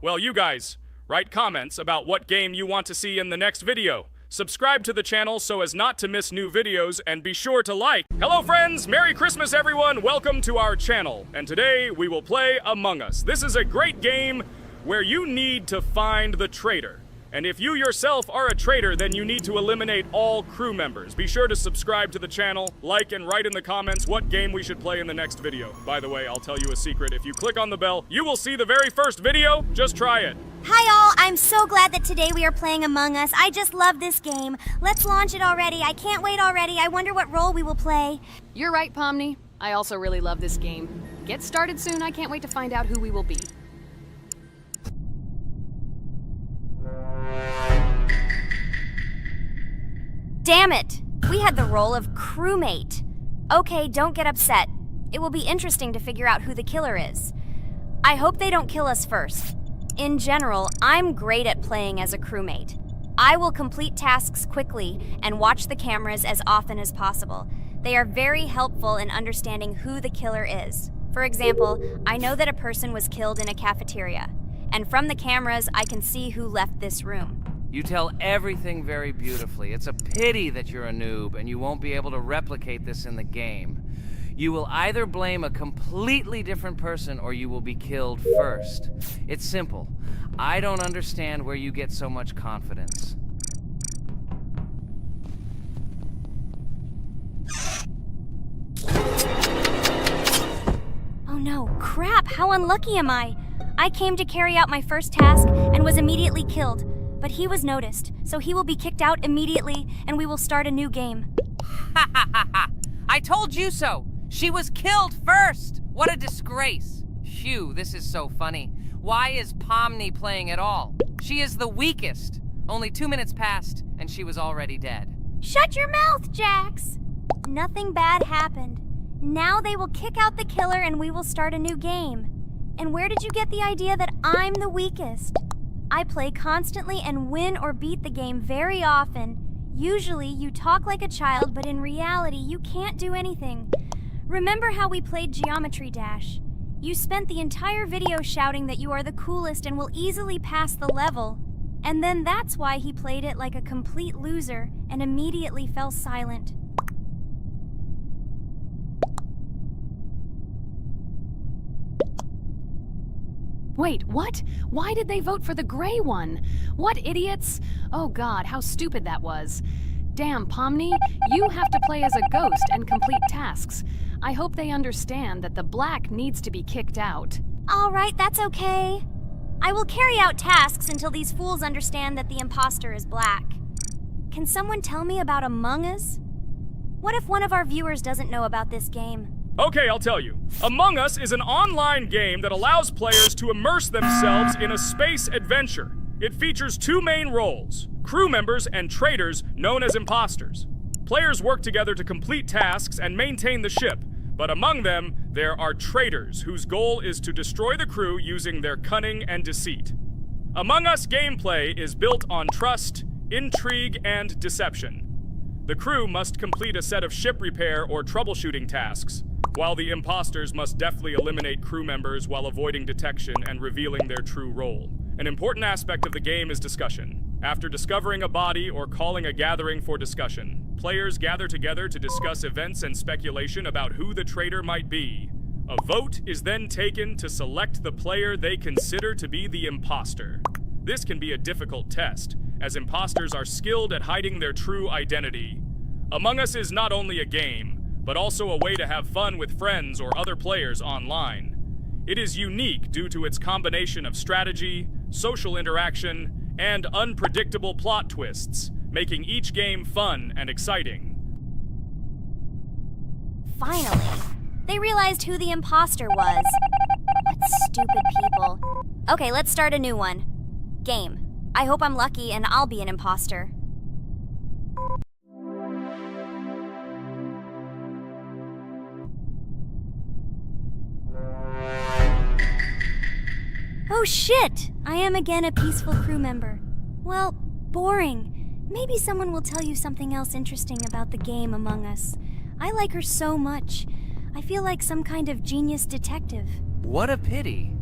Well, you guys, write comments about what game you want to see in the next video. Subscribe to the channel so as not to miss new videos, and be sure to like. Hello friends, Merry Christmas everyone, welcome to our channel. And today we will play Among Us. This is a great game where you need to find the traitor. And if you yourself are a traitor, then you need to eliminate all crew members. Be sure to subscribe to the channel, like, and write in the comments what game we should play in the next video. By the way, I'll tell you a secret. If you click on the bell, you will see the very first video. Just try it. Hi all, I'm so glad that today we are playing Among Us. I just love this game. Let's launch it already. I can't wait already. I wonder what role we will play. You're right, Pomni. I also really love this game. Get started soon. I can't wait to find out who we will be. Damn it! We had the role of crewmate. Okay, don't get upset. It will be interesting to figure out who the killer is. I hope they don't kill us first. In general, I'm great at playing as a crewmate. I will complete tasks quickly and watch the cameras as often as possible. They are very helpful in understanding who the killer is. For example, I know that a person was killed in a cafeteria, and from the cameras I can see who left this room. You tell everything very beautifully. It's a pity that you're a noob and you won't be able to replicate this in the game. You will either blame a completely different person or you will be killed first. It's simple. I don't understand where you get so much confidence. Oh no, crap, how unlucky am I? I came to carry out my first task and was immediately killed. But he was noticed, so he will be kicked out immediately, and we will start a new game. Ha ha ha ha! I told you so! She was killed first! What a disgrace! Phew, this is so funny. Why is Pomni playing at all? She is the weakest. Only 2 minutes passed, and she was already dead. Shut your mouth, Jax! Nothing bad happened. Now they will kick out the killer and we will start a new game. And where did you get the idea that I'm the weakest? I play constantly and win or beat the game very often. Usually you talk like a child, but in reality you can't do anything. Remember how we played Geometry Dash? You spent the entire video shouting that you are the coolest and will easily pass the level. And then that's why he played it like a complete loser and immediately fell silent. Wait, what? Why did they vote for the gray one? What idiots? Oh god, how stupid that was. Damn, Pomni, you have to play as a ghost and complete tasks. I hope they understand that the black needs to be kicked out. All right, that's okay. I will carry out tasks until these fools understand that the imposter is black. Can someone tell me about Among Us? What if one of our viewers doesn't know about this game? Okay, I'll tell you. Among Us is an online game that allows players to immerse themselves in a space adventure. It features two main roles, crew members and traitors known as imposters. Players work together to complete tasks and maintain the ship, but among them, there are traitors whose goal is to destroy the crew using their cunning and deceit. Among Us gameplay is built on trust, intrigue, and deception. The crew must complete a set of ship repair or troubleshooting tasks, while the imposters must deftly eliminate crew members while avoiding detection and revealing their true role. An important aspect of the game is discussion. After discovering a body or calling a gathering for discussion, players gather together to discuss events and speculation about who the traitor might be. A vote is then taken to select the player they consider to be the imposter. This can be a difficult test, as imposters are skilled at hiding their true identity. Among Us is not only a game, but also a way to have fun with friends or other players online. It is unique due to its combination of strategy, social interaction, and unpredictable plot twists, making each game fun and exciting. Finally, they realized who the imposter was. What stupid people. Okay, let's start a new one. Game. I hope I'm lucky and I'll be an imposter. Oh shit! I am again a peaceful crew member. Well, boring. Maybe someone will tell you something else interesting about the game Among Us. I like her so much. I feel like some kind of genius detective. What a pity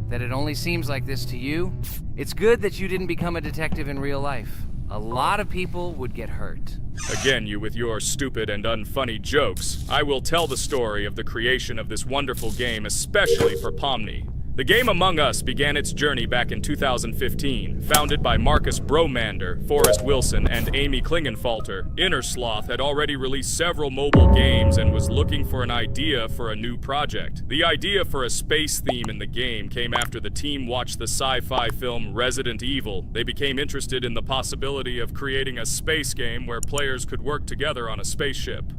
that it only seems like this to you. It's good that you didn't become a detective in real life. A lot of people would get hurt. Again, you with your stupid and unfunny jokes. I will tell the story of the creation of this wonderful game, especially for Pomni. The game Among Us began its journey back in 2015. Founded by Marcus Bromander, Forrest Wilson, and Amy Klingenfalter, Innersloth had already released several mobile games and was looking for an idea for a new project. The idea for a space theme in the game came after the team watched the sci-fi film Resident Evil. They became interested in the possibility of creating a space game where players could work together on a spaceship.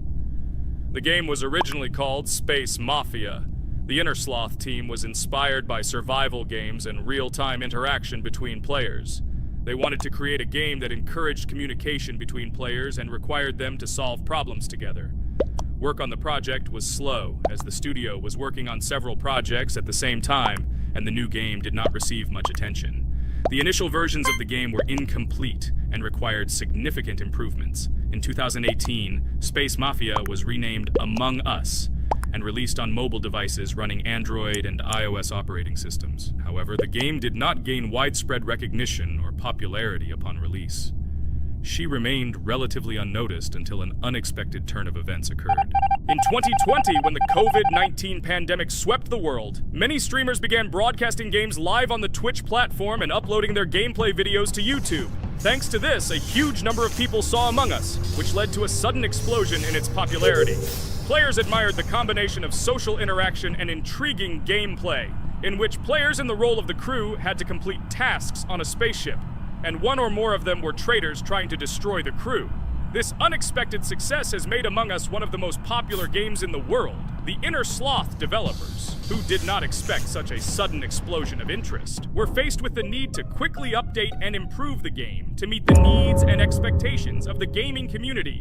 The game was originally called Space Mafia. The Innersloth team was inspired by survival games and real-time interaction between players. They wanted to create a game that encouraged communication between players and required them to solve problems together. Work on the project was slow, as the studio was working on several projects at the same time, and the new game did not receive much attention. The initial versions of the game were incomplete and required significant improvements. In 2018, Space Mafia was renamed Among Us, and released on mobile devices running Android and iOS operating systems. However, the game did not gain widespread recognition or popularity upon release. She remained relatively unnoticed until an unexpected turn of events occurred. In 2020, when the COVID-19 pandemic swept the world, many streamers began broadcasting games live on the Twitch platform and uploading their gameplay videos to YouTube. Thanks to this, a huge number of people saw Among Us, which led to a sudden explosion in its popularity. Players admired the combination of social interaction and intriguing gameplay, in which players in the role of the crew had to complete tasks on a spaceship, and one or more of them were traitors trying to destroy the crew. This unexpected success has made Among Us one of the most popular games in the world. The Innersloth developers, who did not expect such a sudden explosion of interest, were faced with the need to quickly update and improve the game to meet the needs and expectations of the gaming community.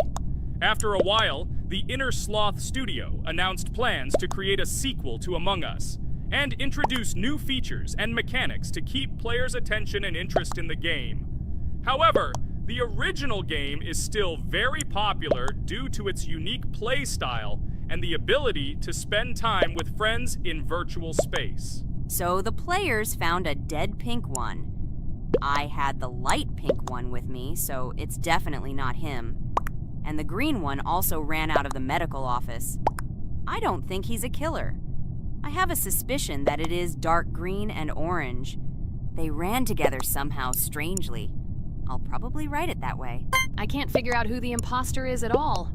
After a while, the Innersloth studio announced plans to create a sequel to Among Us and introduce new features and mechanics to keep players' attention and interest in the game. However, the original game is still very popular due to its unique play style and the ability to spend time with friends in virtual space. So the players found a dead pink one. I had the light pink one with me, so it's definitely not him. And the green one also ran out of the medical office. I don't think he's a killer. I have a suspicion that it is dark green and orange. They ran together somehow strangely. I'll probably write it that way. I can't figure out who the imposter is at all.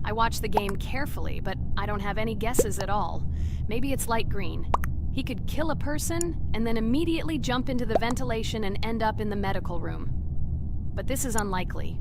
I watched the game carefully, but I don't have any guesses at all. Maybe it's light green. He could kill a person and then immediately jump into the ventilation and end up in the medical room. But this is unlikely.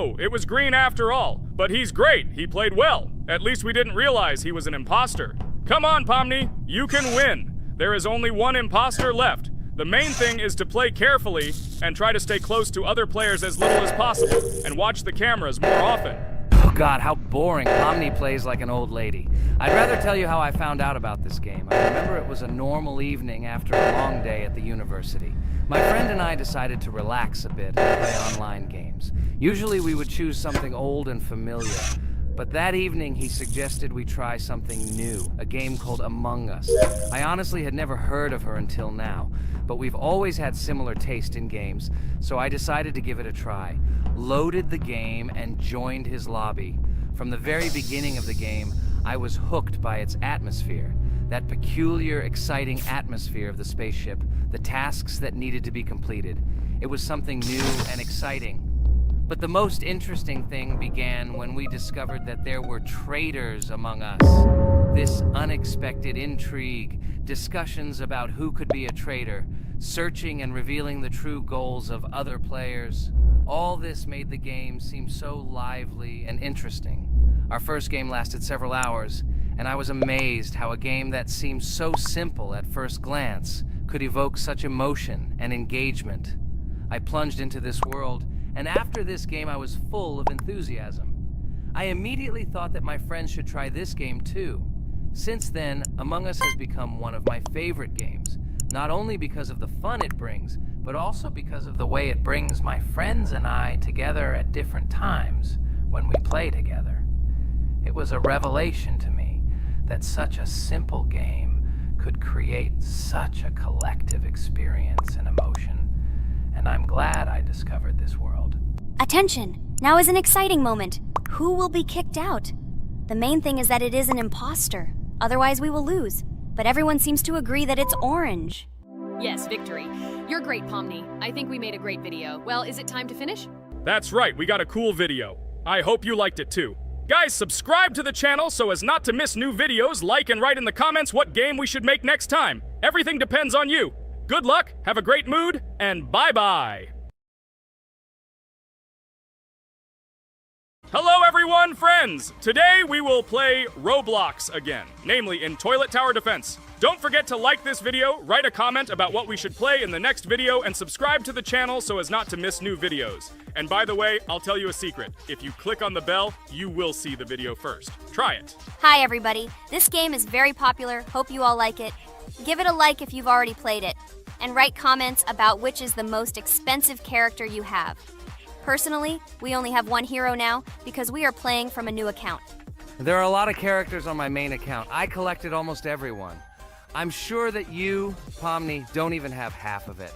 Oh, it was Green after all. But he's great. He played well. At least we didn't realize he was an imposter. Come on, Pomni. You can win. There is only one imposter left. The main thing is to play carefully and try to stay close to other players as little as possible and watch the cameras more often. Oh God, how boring. Pomni plays like an old lady. I'd rather tell you how I found out about this game. I remember it was a normal evening after a long day at the university. My friend and I decided to relax a bit and play online games. Usually we would choose something old and familiar. But that evening, he suggested we try something new, a game called Among Us. I honestly had never heard of her until now, but we've always had similar taste in games, so I decided to give it a try. Loaded the game and joined his lobby. From the very beginning of the game, I was hooked by its atmosphere. That peculiar, exciting atmosphere of the spaceship, the tasks that needed to be completed. It was something new and exciting. But the most interesting thing began when we discovered that there were traitors among us. This unexpected intrigue, discussions about who could be a traitor, searching and revealing the true goals of other players. All this made the game seem so lively and interesting. Our first game lasted several hours, and I was amazed how a game that seemed so simple at first glance could evoke such emotion and engagement. I plunged into this world, and after this game I was full of enthusiasm. I immediately thought that my friends should try this game too. Since then, Among Us has become one of my favorite games, not only because of the fun it brings, but also because of the way it brings my friends and I together at different times when we play together. It was a revelation to me that such a simple game could create such a collective experience and emotion. And I'm glad I discovered this world. Attention! Now is an exciting moment. Who will be kicked out? The main thing is that it is an imposter. Otherwise, we will lose. But everyone seems to agree that it's orange. Yes, victory. You're great, Pomni. I think we made a great video. Well, is it time to finish? That's right, we got a cool video. I hope you liked it too. Guys, subscribe to the channel so as not to miss new videos, like and write in the comments what game we should make next time. Everything depends on you. Good luck, have a great mood, and bye-bye. Hello everyone, friends! Today we will play Roblox again, namely in Toilet Tower Defense. Don't forget to like this video, write a comment about what we should play in the next video, and subscribe to the channel so as not to miss new videos. And by the way, I'll tell you a secret. If you click on the bell, you will see the video first. Try it. Hi, everybody. This game is very popular. Hope you all like it. Give it a like if you've already played it. And write comments about which is the most expensive character you have. Personally, we only have one hero now because we are playing from a new account. There are a lot of characters on my main account. I collected almost everyone. I'm sure that you, Pomni, don't even have half of it.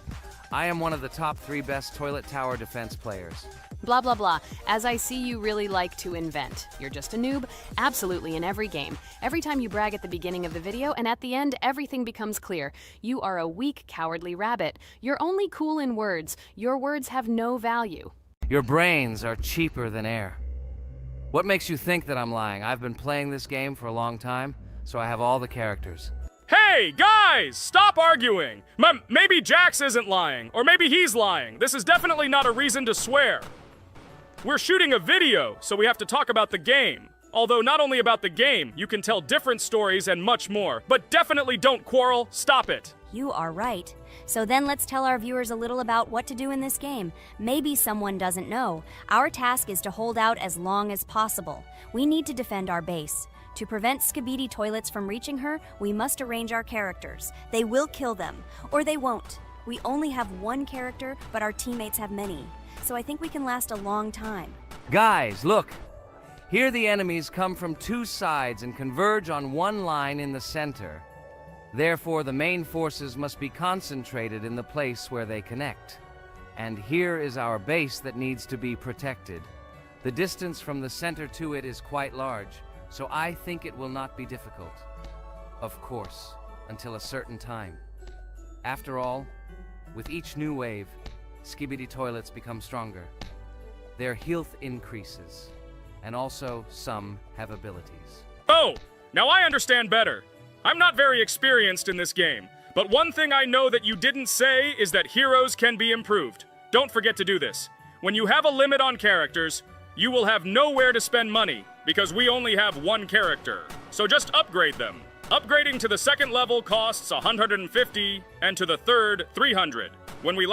I am one of the top 3 best Toilet Tower Defense players. Blah, blah, blah. As I see, you really like to invent. You're just a noob, absolutely in every game. Every time you brag at the beginning of the video, and at the end, everything becomes clear. You are a weak, cowardly rabbit. You're only cool in words. Your words have no value. Your brains are cheaper than air. What makes you think that I'm lying? I've been playing this game for a long time, so I have all the characters. Hey, guys! Stop arguing! Maybe Jax isn't lying, or maybe he's lying. This is definitely not a reason to swear. We're shooting a video, so we have to talk about the game. Although not only about the game, you can tell different stories and much more. But definitely don't quarrel. Stop it. You are right. So then let's tell our viewers a little about what to do in this game. Maybe someone doesn't know. Our task is to hold out as long as possible. We need to defend our base. To prevent Skibidi Toilets from reaching her, we must arrange our characters. They will kill them, or they won't. We only have one character, but our teammates have many. So I think we can last a long time. Guys, look! Here the enemies come from 2 sides and converge on one line in the center. Therefore, the main forces must be concentrated in the place where they connect. And here is our base that needs to be protected. The distance from the center to it is quite large, so I think it will not be difficult. Of course, until a certain time. After all, with each new wave, Skibidi Toilets become stronger. Their health increases, and also some have abilities. Oh, now I understand better. I'm not very experienced in this game, but one thing I know that you didn't say is that heroes can be improved. Don't forget to do this. When you have a limit on characters, you will have nowhere to spend money because we only have one character. So just upgrade them. Upgrading to the second level costs 150 and to the third 300. When we last